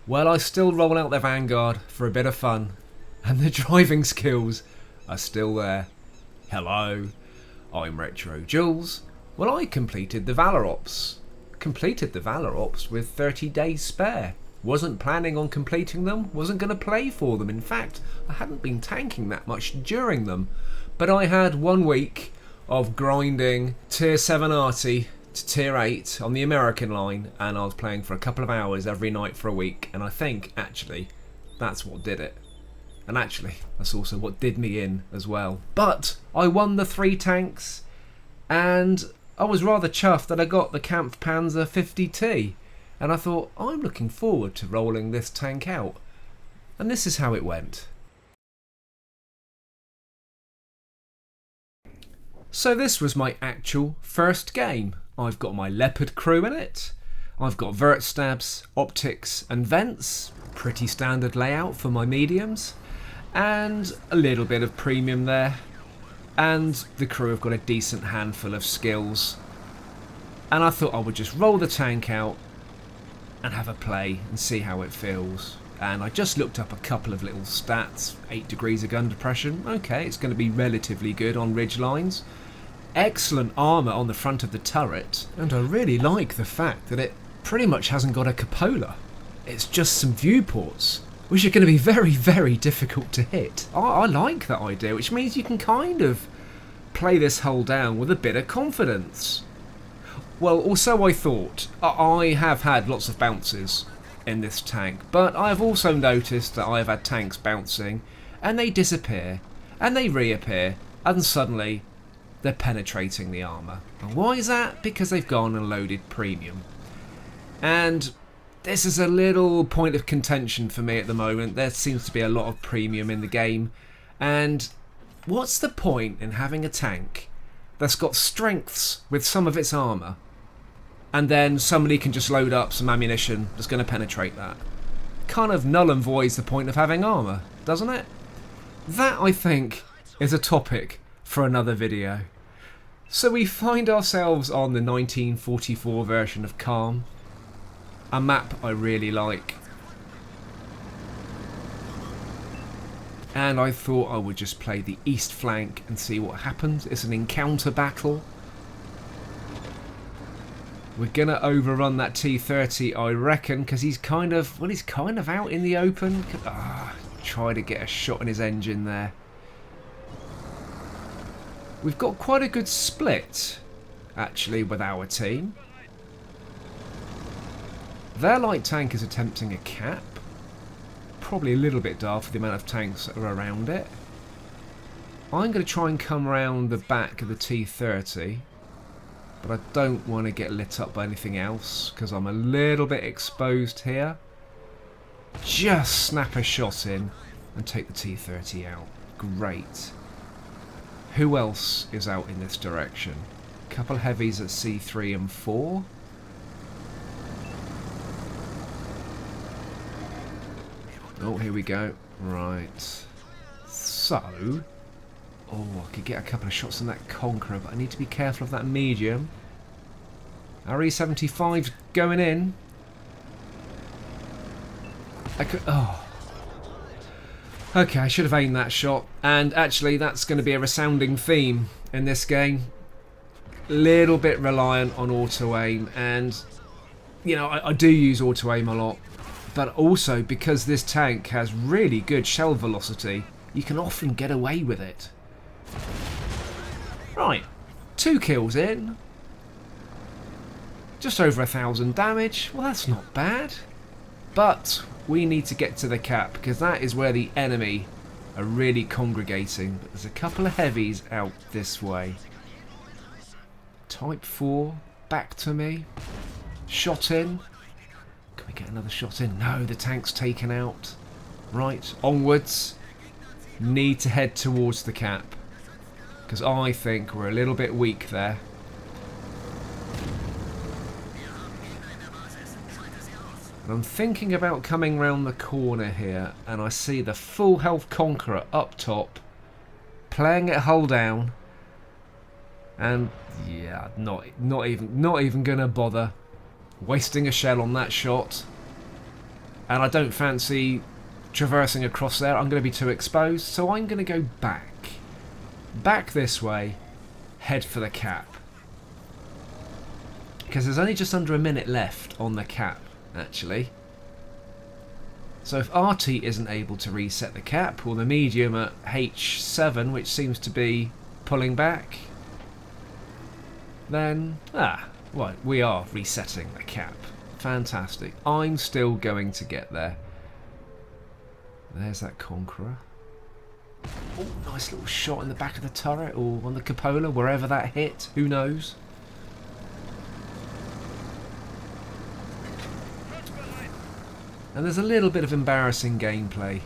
Well, I still roll out the Vanguard for a bit of fun, and the driving skills are still there. Hello, I'm RetroJules. Well, I completed the Valor Ops. Completed the Valor Ops with 30 days spare. Wasn't planning on completing them, wasn't going to play for them. In fact, I hadn't been tanking that much during them. But I had 1 week of grinding tier 7 arty to tier 8 on the American line, and I was playing for a couple of hours every night for a week, and I think actually that's what did it. And actually that's also what did me in as well. But I won the 3 tanks, and I was rather chuffed that I got the KPZ50t, and I thought, I'm looking forward to rolling this tank out. And this is how it went. So this was my actual first game. I've got my Leopard crew in it. I've got vert stabs, optics and vents. Pretty standard layout for my mediums. And a little bit of premium there. And the crew have got a decent handful of skills. And I thought I would just roll the tank out and have a play and see how it feels. And I just looked up a couple of little stats. 8 degrees of gun depression. Okay, it's going to be relatively good on ridge lines. Excellent armour on the front of the turret. And I really like the fact that it pretty much hasn't got a cupola. It's just some viewports, which are going to be very, very difficult to hit. I like that idea, which means you can kind of play this hull down with a bit of confidence. Well, also I thought, I have had lots of bounces in this tank, but I've also noticed that I've had tanks bouncing and they disappear and they reappear and suddenly they're penetrating the armour. And why is that? Because they've gone and loaded premium. And this is a little point of contention for me at the moment. There seems to be a lot of premium in the game, and what's the point in having a tank that's got strengths with some of its armour and then somebody can just load up some ammunition that's going to penetrate that? Kind of null and voids the point of having armour, doesn't it? That, I think, is a topic for another video. So we find ourselves on the 1944 version of Calm, a map I really like. And I thought I would just play the east flank and see what happens. It's an encounter battle. We're gonna overrun that T30, I reckon, because he's kind of, well, he's kind of out in the open. Try to get a shot in his engine there. We've got quite a good split, actually, with our team. Their light tank is attempting a cap. Probably a little bit daft for the amount of tanks that are around it. I'm going to try and come around the back of the T30, but I don't want to get lit up by anything else because I'm a little bit exposed here. Just snap a shot in and take the T30 out. Great. Who else is out in this direction? A couple heavies at C3 and 4. Oh, here we go. Right. So, I could get a couple of shots on that Conqueror, but I need to be careful of that medium. RE75's going in. I could. Okay, I should have aimed that shot. And actually, that's going to be a resounding theme in this game. Little bit reliant on auto aim, and you know, I do use auto aim a lot. But also, because this tank has really good shell velocity, you can often get away with it. Right, 2 kills in. Just over 1,000 damage. Well, that's not bad. But we need to get to the cap, because that is where the enemy are really congregating. But there's a couple of heavies out this way. Type 4, back to me. Shot in. Can we get another shot in? No, the tank's taken out. Right, onwards. Need to head towards the cap, because I think we're a little bit weak there. And I'm thinking about coming round the corner here, and I see the full health Conqueror up top, playing it hull down, and yeah, not even gonna bother wasting a shell on that shot. and I don't fancy traversing across there. I'm going to be too exposed, so I'm going to go back this way, head for the cap, because there's only just under a minute left on the cap actually. So if RT isn't able to reset the cap, or the medium at H7, which seems to be pulling back, then right, we are resetting the cap. Fantastic. I'm still going to get there. There's that Conqueror. Oh, nice little shot in the back of the turret, or on the cupola, wherever that hit. Who knows? And there's a little bit of embarrassing gameplay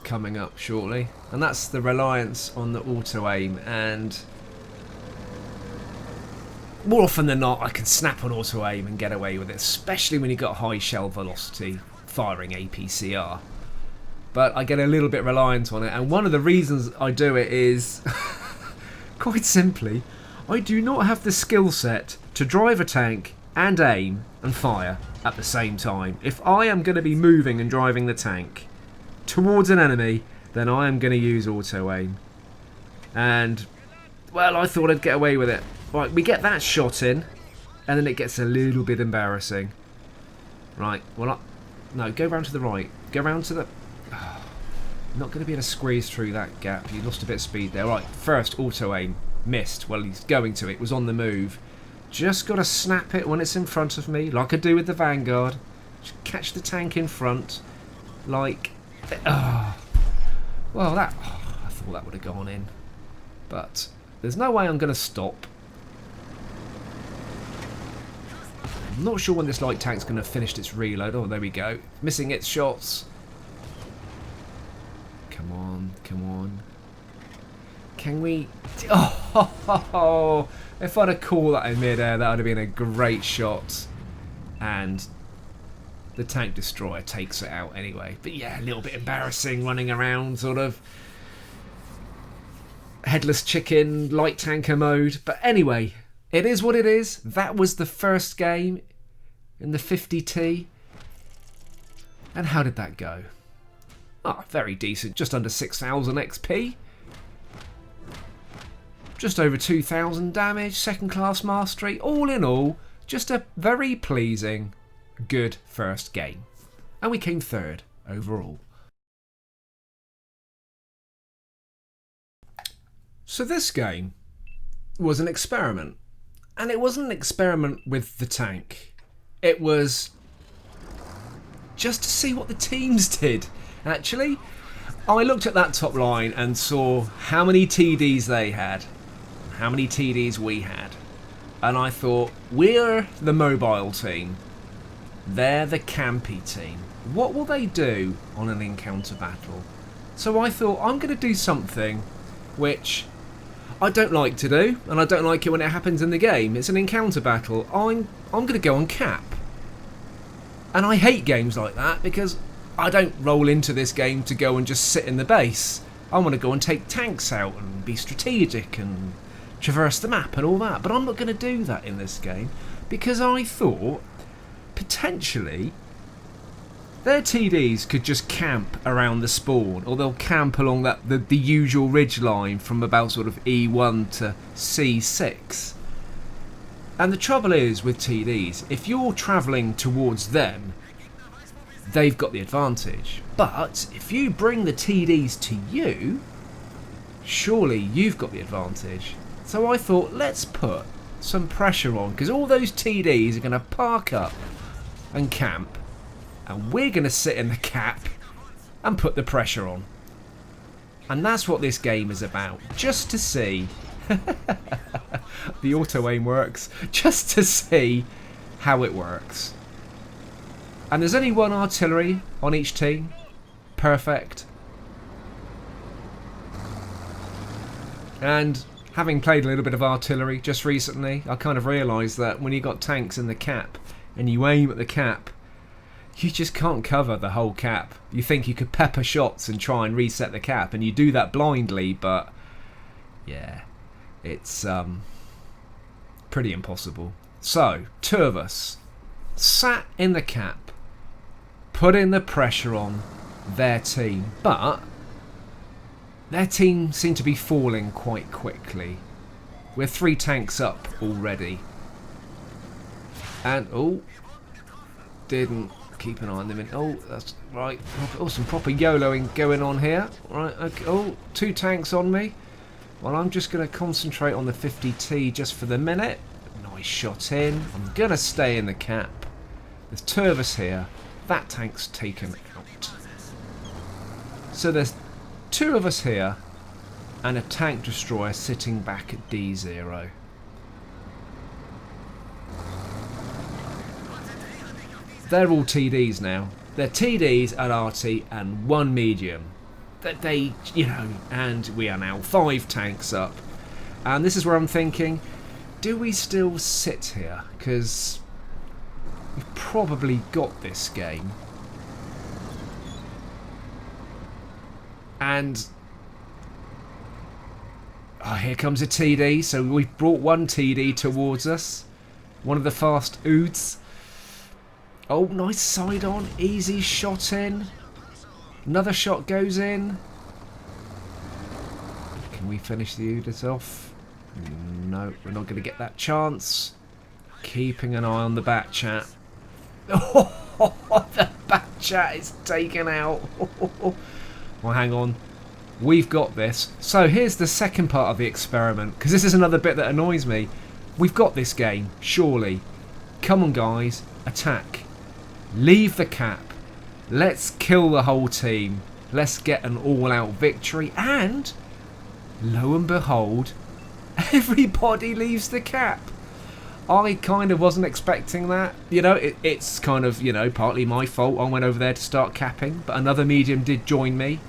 coming up shortly, and that's the reliance on the auto-aim. And more often than not, I can snap on auto-aim and get away with it, especially when you've got high shell velocity firing APCR. But I get a little bit reliant on it, and one of the reasons I do it is, quite simply, I do not have the skill set to drive a tank and aim and fire at the same time. If I am going to be moving and driving the tank towards an enemy, then I am going to use auto-aim. And, well, I thought I'd get away with it. Right, we get that shot in, and then it gets a little bit embarrassing. Right, well, no, go round to the right. Go round to the... not going to be able to squeeze through that gap. You lost a bit of speed there. Right, first auto-aim. Missed. Well, he's going to. It was on the move. Just got to snap it when it's in front of me, like I do with the Vanguard. Just catch the tank in front, like... well, I thought that would have gone in. But there's no way I'm going to stop. I'm not sure when this light tank's going to finish its reload. Oh, there we go. Missing its shots. Come on, come on. Can we... Oh, if I'd have caught that in mid-air, that would have been a great shot. And the tank destroyer takes it out anyway. But yeah, a little bit embarrassing running around, sort of headless chicken, light tanker mode. But anyway, it is what it is. That was the first game in the 50T. And how did that go? Oh, very decent. Just under 6,000 XP. Just over 2,000 damage, second class mastery. All in all, just a very pleasing, good first game. And we came third overall. So this game was an experiment. And it wasn't an experiment with the tank. It was just to see what the teams did, actually. I looked at that top line and saw how many TDs they had. How many TDs we had, and I thought, we're the mobile team, they're the campy team. What will they do on an encounter battle? So I thought, I'm going to do something which I don't like to do, and I don't like it when it happens in the game. It's an encounter battle. I'm going to go on cap, and I hate games like that because I don't roll into this game to go and just sit in the base. I want to go and take tanks out and be strategic and traverse the map and all that, but I'm not going to do that in this game because I thought potentially their TDs could just camp around the spawn, or they'll camp along the usual ridge line from about sort of E1 to C6. And the trouble is with TDs, if you're travelling towards them, they've got the advantage. But if you bring the TDs to you, surely you've got the advantage. So I thought, let's put some pressure on, because all those TDs are going to park up and camp, and we're going to sit in the cap and put the pressure on. And that's what this game is about, just to see the auto aim works, just to see how it works. And there's only one artillery on each team. Perfect. And having played a little bit of artillery just recently, I kind of realised that when you got tanks in the cap and you aim at the cap, you just can't cover the whole cap. You think you could pepper shots and try and reset the cap, and you do that blindly, but yeah, it's pretty impossible. So, two of us sat in the cap, putting the pressure on their team. But their team seemed to be falling quite quickly. We're 3 tanks up already. And, oh, didn't keep an eye on them. Oh, that's right. Oh, some proper YOLOing going on here. Right, okay. Oh, 2 tanks on me. Well, I'm just going to concentrate on the 50t just for the minute. Nice shot in. I'm going to stay in the cap. There's 2 of us here. That tank's taken out. So there's 2 of us here and a tank destroyer sitting back at D0. They're all TDs now. They're TDs at RT and 1 medium. They, you know, and we are now 5 tanks up. And this is where I'm thinking, do we still sit here? Because we've probably got this game. And oh, here comes a TD. So we've brought 1 TD towards us. One of the fast oods. Oh, nice side on. Easy shot in. Another shot goes in. Can we finish the Udis off? No, we're not going to get that chance. Keeping an eye on the bat chat. Oh, the bat chat is taken out. Well, hang on. We've got this. So here's the second part of the experiment, because this is another bit that annoys me. We've got this game, surely. Come on, guys. Attack. Leave the cap. Let's kill the whole team. Let's get an all-out victory. And, lo and behold, everybody leaves the cap. I kind of wasn't expecting that. You know, it's kind of, you know, partly my fault. I went over there to start capping, but another medium did join me.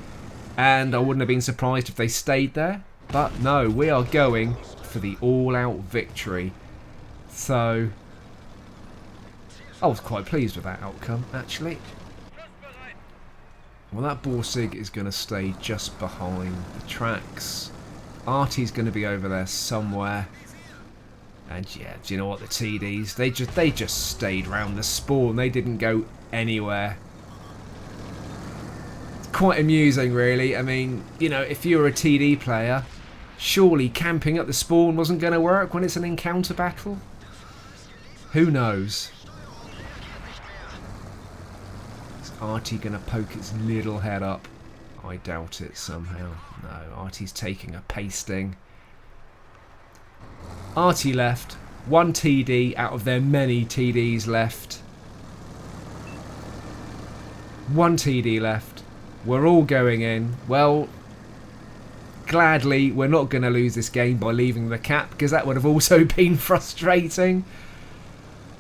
And I wouldn't have been surprised if they stayed there. But no, we are going for the all-out victory. So I was quite pleased with that outcome, actually. Well, that Borsig is going to stay just behind the tracks. Artie's going to be over there somewhere. And yeah, do you know what, the TDs, they just stayed round the spawn. They didn't go anywhere. It's quite amusing, really. I mean, you know, if you were a TD player, surely camping at the spawn wasn't going to work when it's an encounter battle. Who knows? Artie gonna poke its little head up? I doubt it somehow. No, Artie's taking a pasting. Artie left. 1 TD out of their many TDs left. 1 TD left. We're all going in. Well, gladly, we're not going to lose this game by leaving the cap, because that would have also been frustrating.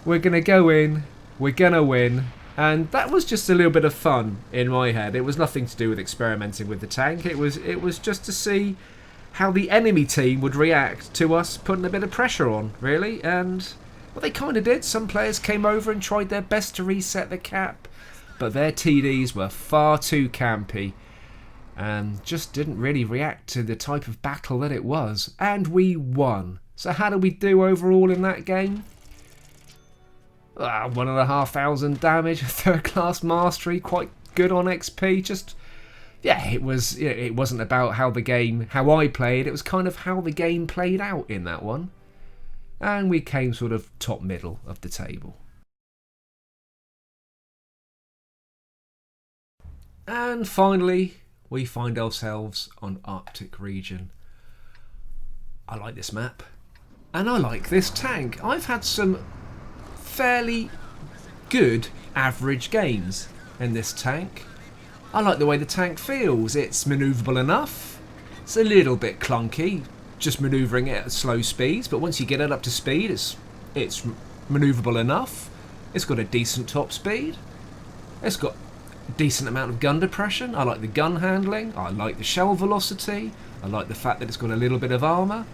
We're going to go in. We're going to win. And that was just a little bit of fun in my head. It was nothing to do with experimenting with the tank. It was just to see how the enemy team would react to us putting a bit of pressure on, really. And, well, they kind of did. Some players came over and tried their best to reset the cap. But their TDs were far too campy. And just didn't really react to the type of battle that it was. And we won. So how did we do overall in that game? 1,500 damage, 3rd class mastery, quite good on XP. Just, yeah, it wasn't about how I played. It was kind of how the game played out in that one. And we came sort of top middle of the table. And finally, we find ourselves on Arctic region. I like this map. And I like this tank. I've had some fairly good average games in this tank. I like the way the tank feels. It's manoeuvrable enough. It's a little bit clunky, just manoeuvring it at slow speeds, but once you get it up to speed, it's manoeuvrable enough. It's got a decent top speed. It's got a decent amount of gun depression. I like the gun handling. I like the shell velocity. I like the fact that it's got a little bit of armour.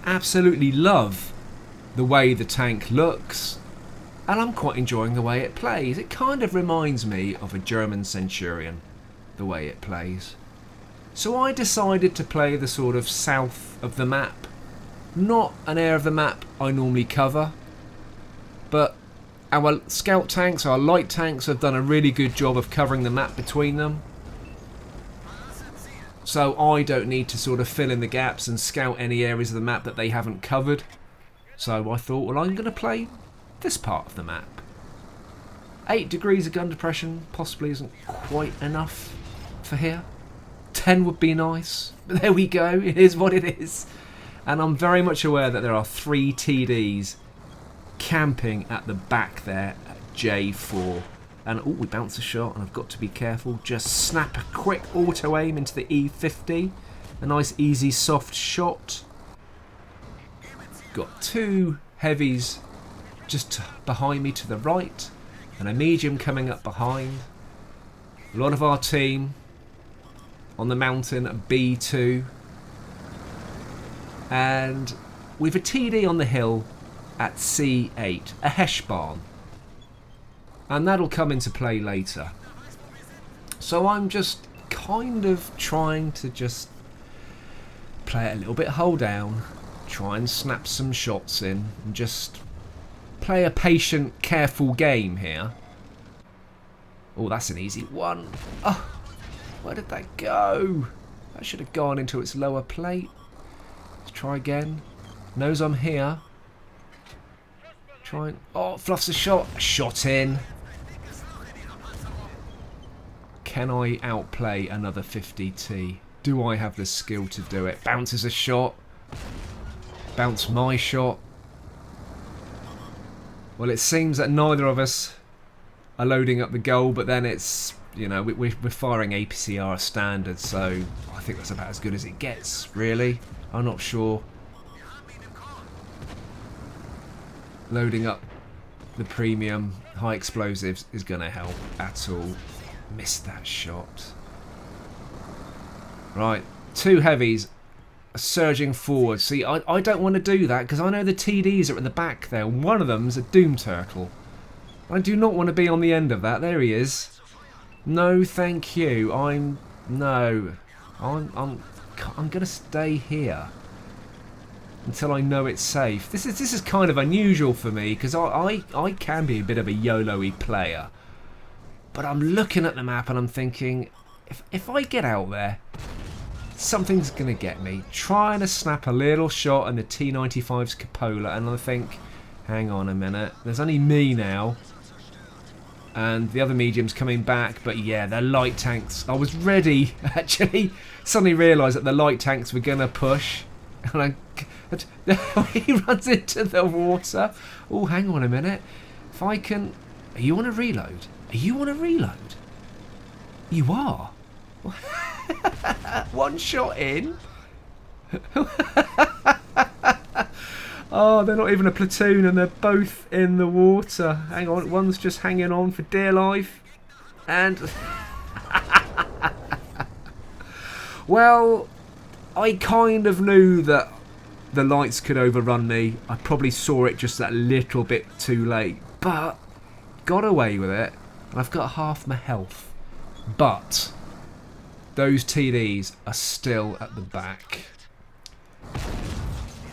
Absolutely love the way the tank looks. And I'm quite enjoying the way it plays. It kind of reminds me of a German Centurion, the way it plays. So I decided to play the sort of south of the map. Not an area of the map I normally cover, but Our scout tanks, our light tanks have done a really good job of covering the map between them. So I don't need to sort of fill in the gaps and scout any areas of the map that they haven't covered. So I thought, well, I'm going to play this part of the map. 8 degrees of gun depression possibly isn't quite enough for here. 10 would be nice, but there we go, it is what it is. And I'm very much aware that there are 3 TDs camping at the back there at J4. And oh, we bounce a shot, and I've got to be careful. Just snap a quick auto aim into the E50. A nice, easy, soft shot. Got 2 heavies just behind me to the right, and a medium coming up behind. A lot of our team on the mountain at B2. And we've a TD on the hill at C8, a Heshbarn. And that'll come into play later. So I'm just kind of trying to just play it a little bit hull down, try and snap some shots in, and just play a patient, careful game here. Oh, that's an easy one. Oh, where did that go? That should have gone into its lower plate. Let's try again. Knows I'm here. Try and... oh, fluffs a shot. Shot in. Can I outplay another 50t? Do I have the skill to do it? Bounces a shot. Bounce my shot. Well, it seems that neither of us are loading up the goal, but then it's, you know, we're firing APCR standard, so I think that's about as good as it gets, really. I'm not sure. Loading up the premium high explosives is going to help at all. Missed that shot. Right, 2 heavies are surging forward. See, I don't want to do that because I know the TDs are at the back there. One of them's a Doom Turtle. I do not want to be on the end of that. There he is. No, thank you. I'm gonna stay here until I know it's safe. This is kind of unusual for me because I can be a bit of a YOLO-y player. But I'm looking at the map and I'm thinking, if I get out there, something's going to get me. Trying to snap a little shot in the T95's cupola, and I think, hang on a minute, there's only me now. And the other medium's coming back, but yeah, they're light tanks. I was ready, actually. Suddenly realised that the light tanks were going to push. And he runs into the water. Oh, hang on a minute. If I can... Are you on a reload? Are you on a reload? You are. One shot in. Oh, they're not even a platoon and they're both in the water. Hang on, one's just hanging on for dear life. And... well, I kind of knew that the lights could overrun me. I probably saw it just that little bit too late. But got away with it. And I've got half my health. But those TDs are still at the back.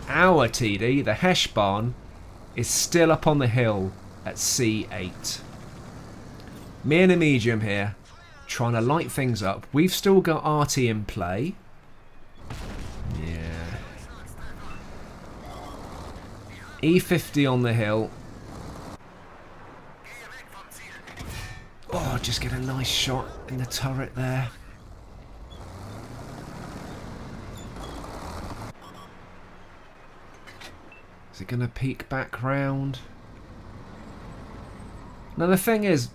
Our TD, the Heshbarn, is still up on the hill at C8. Me and a medium here, trying to light things up. We've still got RT in play. Yeah. E50 on the hill. Oh, just get a nice shot in the turret there. Is it going to peek back round? Now the thing is,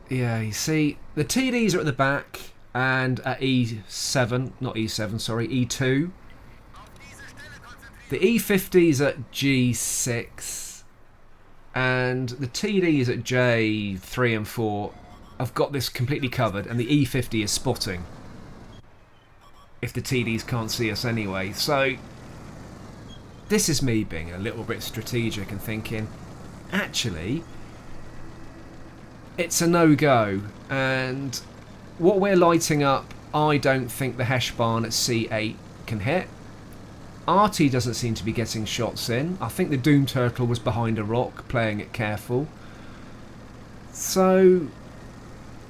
yeah, you see, the TDs are at the back and at E7, not E7, sorry, E2. The E50's at G6 and the TDs at J3 and 4 have got this completely covered, and the E50 is spotting if the TDs can't see us anyway. So this is me being a little bit strategic and thinking, actually, it's a no-go, and what we're lighting up, I don't think the Heshbarn at C8 can hit. RT doesn't seem to be getting shots in. I think the Doom Turtle was behind a rock, playing it careful. So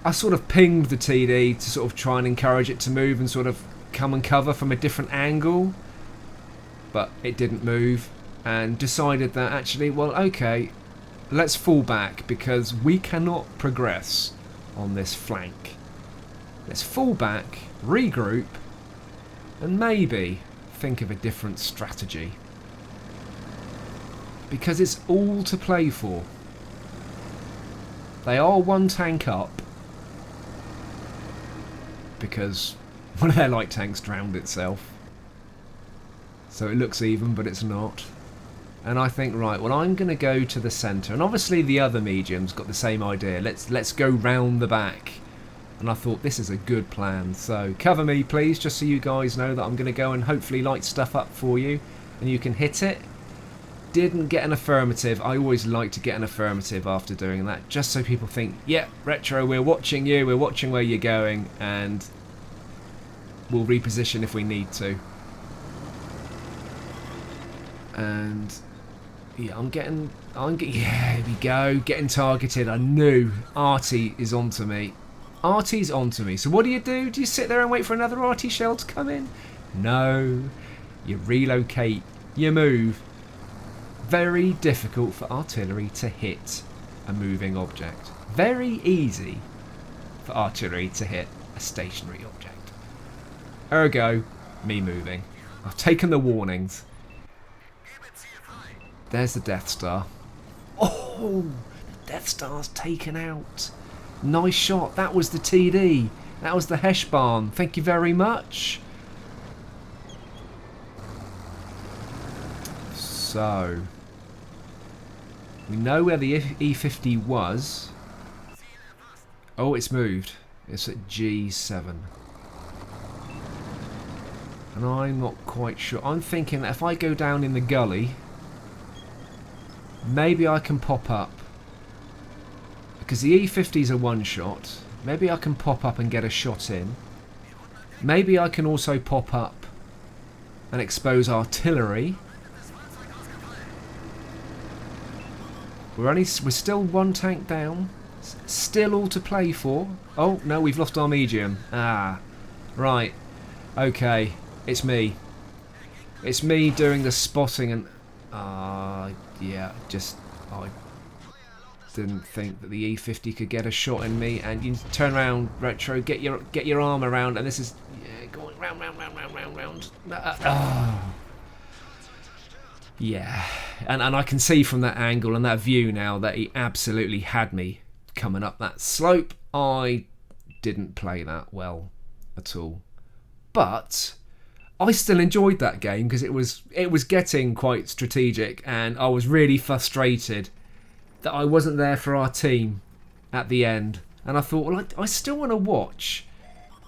I sort of pinged the TD to sort of try and encourage it to move and sort of come and cover from a different angle, but it didn't move, and decided that actually, well, okay, let's fall back because we cannot progress on this flank. Let's fall back, regroup, and maybe think of a different strategy. Because it's all to play for. They are one tank up. Because one of their light tanks drowned itself. So it looks even, but it's not. And I think, right, well, I'm going to go to the centre. And obviously the other medium's got the same idea. Let's go round the back. And I thought, this is a good plan. So cover me, please, just so you guys know that I'm going to go and hopefully light stuff up for you. And you can hit it. Didn't get an affirmative. I always like to get an affirmative after doing that. Just so people think, yeah, Retro, we're watching you. We're watching where you're going. And we'll reposition if we need to. And yeah, yeah, here we go, getting targeted. I knew Artie is onto me. Artie's onto me. So what do? Do you sit there and wait for another Artie shell to come in? No, you relocate, you move. Very difficult for artillery to hit a moving object. Very easy for artillery to hit a stationary object. Ergo, me moving. I've taken the warnings. There's the Death Star. Oh, the Death Star's taken out. Nice shot. That was the TD. That was the Heshbarn. Thank you very much. So, we know where the E50 was. Oh, it's moved. It's at G7. And I'm not quite sure. I'm thinking that if I go down in the gully, maybe I can pop up. Because the E50's a one-shot. Maybe I can pop up and get a shot in. Maybe I can also pop up and expose artillery. We're still one tank down. Still all to play for. Oh, no, we've lost our medium. Ah, right. Okay, it's me. It's me doing the spotting and... yeah, just... I didn't think that the E50 could get a shot in me. And you turn around, Retro, get your arm around, and this is... Yeah, going round. Yeah, and I can see from that angle and that view now that he absolutely had me coming up that slope. I didn't play that well at all. But I still enjoyed that game because it was getting quite strategic, and I was really frustrated that I wasn't there for our team at the end. And I thought, well, I still want to watch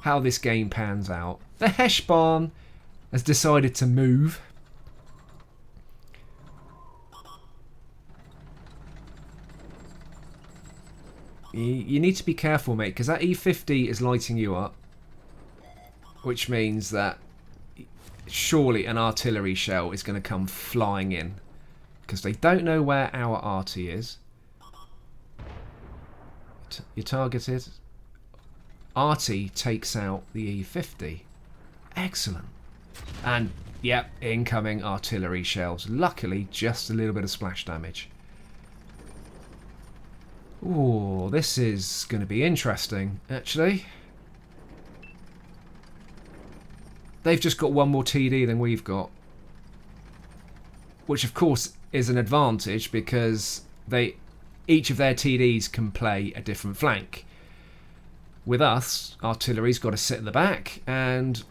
how this game pans out. The Heshbarn has decided to move. You need to be careful, mate, because that E50 is lighting you up, which means that surely an artillery shell is going to come flying in, because they don't know where our arty is. You're targeted. Arty takes out the E50. Excellent. And, yep, incoming artillery shells. Luckily, just a little bit of splash damage. Ooh, this is going to be interesting, actually. They've just got one more TD than we've got. Which, of course, is an advantage because each of their TDs can play a different flank. With us, artillery's got to sit at the back, and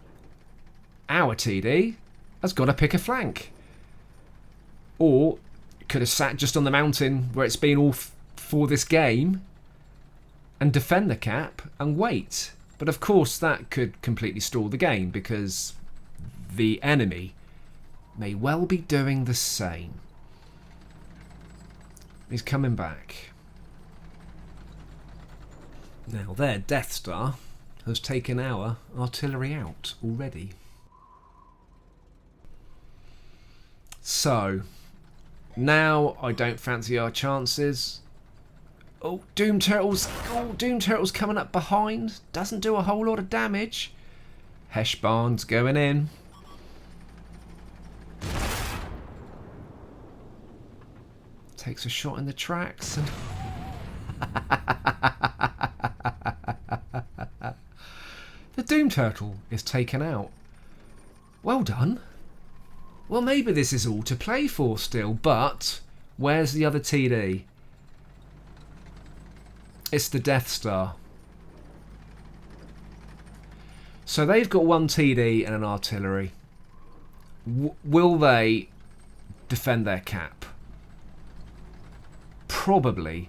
our TD has got to pick a flank. Or could have sat just on the mountain where it's been all for this game and defend the cap and wait. But of course that could completely stall the game because the enemy may well be doing the same. He's coming back. Now their Death Star has taken our artillery out already. So now I don't fancy our chances. Oh, Doom Turtles. Oh, Doom Turtles coming up behind. Doesn't do a whole lot of damage. Heshbarn's going in. Takes a shot in the tracks. And the Doom Turtle is taken out. Well done. Well, maybe this is all to play for still, but where's the other TD? It's the Death Star. So they've got one TD and an artillery. Will they defend their cap? Probably.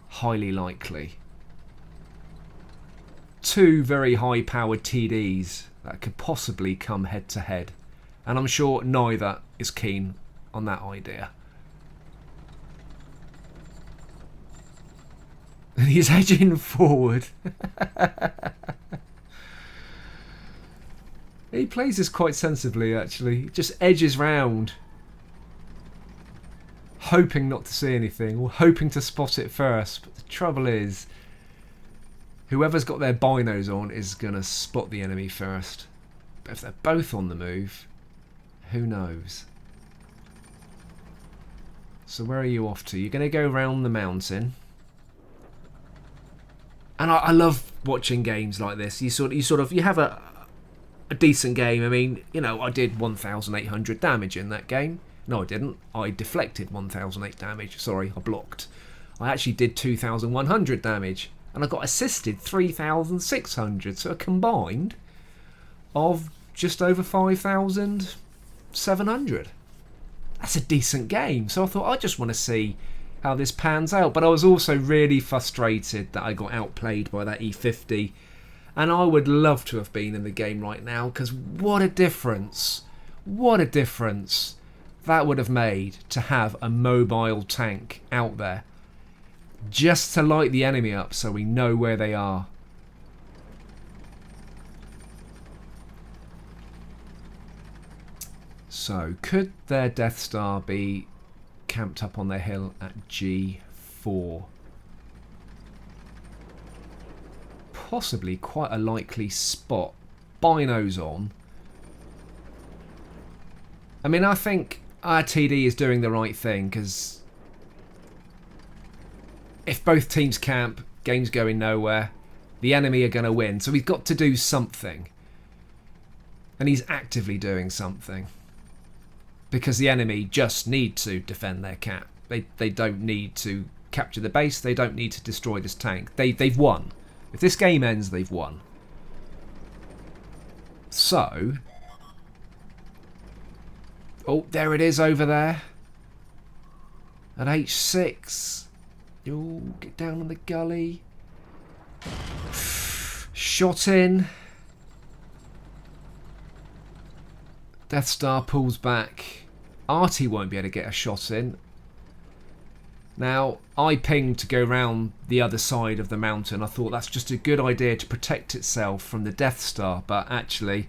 Highly likely. Two very high-powered TDs that could possibly come head-to-head. And I'm sure neither is keen on that idea. And he's edging forward. He plays this quite sensibly, actually. He just edges round, hoping not to see anything, or hoping to spot it first. But the trouble is, whoever's got their binos on is going to spot the enemy first. But if they're both on the move, who knows? So where are you off to? You're going to go round the mountain. And I love watching games like this. You have a decent game. I mean, you know, I did 1,800 damage in that game. No, I didn't. I deflected 1,008 damage. Sorry, I blocked. I actually did 2,100 damage. And I got assisted 3,600. So a combined of just over 5,700. That's a decent game. So I thought, I just want to see how this pans out. But I was also really frustrated that I got outplayed by that E50. And I would love to have been in the game right now, because what a difference. What a difference that would have made to have a mobile tank out there. Just to light the enemy up so we know where they are. So, could their Death Star be camped up on their hill at G4? Possibly quite a likely spot. Binos on. I mean, I think our TD is doing the right thing, because if both teams camp, game's going nowhere, the enemy are going to win. So we've got to do something. And he's actively doing something. Because the enemy just need to defend their cap. They don't need to capture the base. They don't need to destroy this tank. They've won. If this game ends, they've won. So... oh, there it is over there. At H6. Oh, get down on the gully. Shot in. Death Star pulls back. Artie won't be able to get a shot in. Now, I pinged to go round the other side of the mountain. I thought that's just a good idea to protect itself from the Death Star. But actually,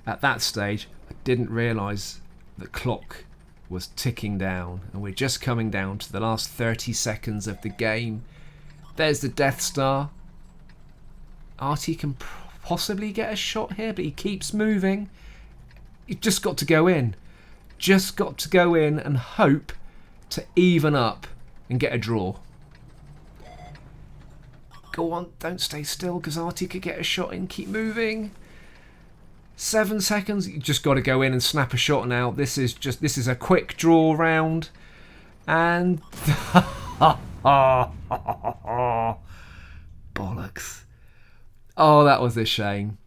at that stage, I didn't realise the clock was ticking down. And we're just coming down to the last 30 seconds of the game. There's the Death Star. Artie can possibly get a shot here, but he keeps moving. You've just got to go in. Just got to go in and hope to even up and get a draw. Go on, don't stay still, because Artie could get a shot in. Keep moving. 7 seconds. You just got to go in and snap a shot now. This is a quick draw round. And bollocks. Oh, that was a shame.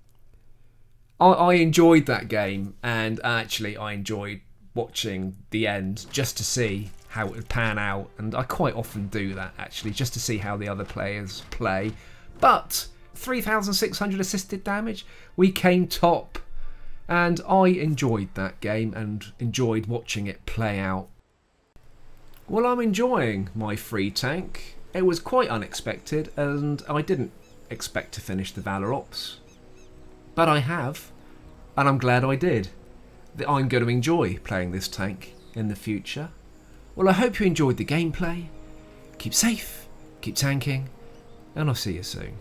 I enjoyed that game, and actually I enjoyed watching the end just to see how it would pan out, and I quite often do that actually, just to see how the other players play. But 3,600 assisted damage, we came top, and I enjoyed that game and enjoyed watching it play out. Well, I'm enjoying my free tank. It was quite unexpected, and I didn't expect to finish the Valor Ops. But I have, and I'm glad I did. I'm going to enjoy playing this tank in the future. Well, I hope you enjoyed the gameplay. Keep safe, keep tanking, and I'll see you soon.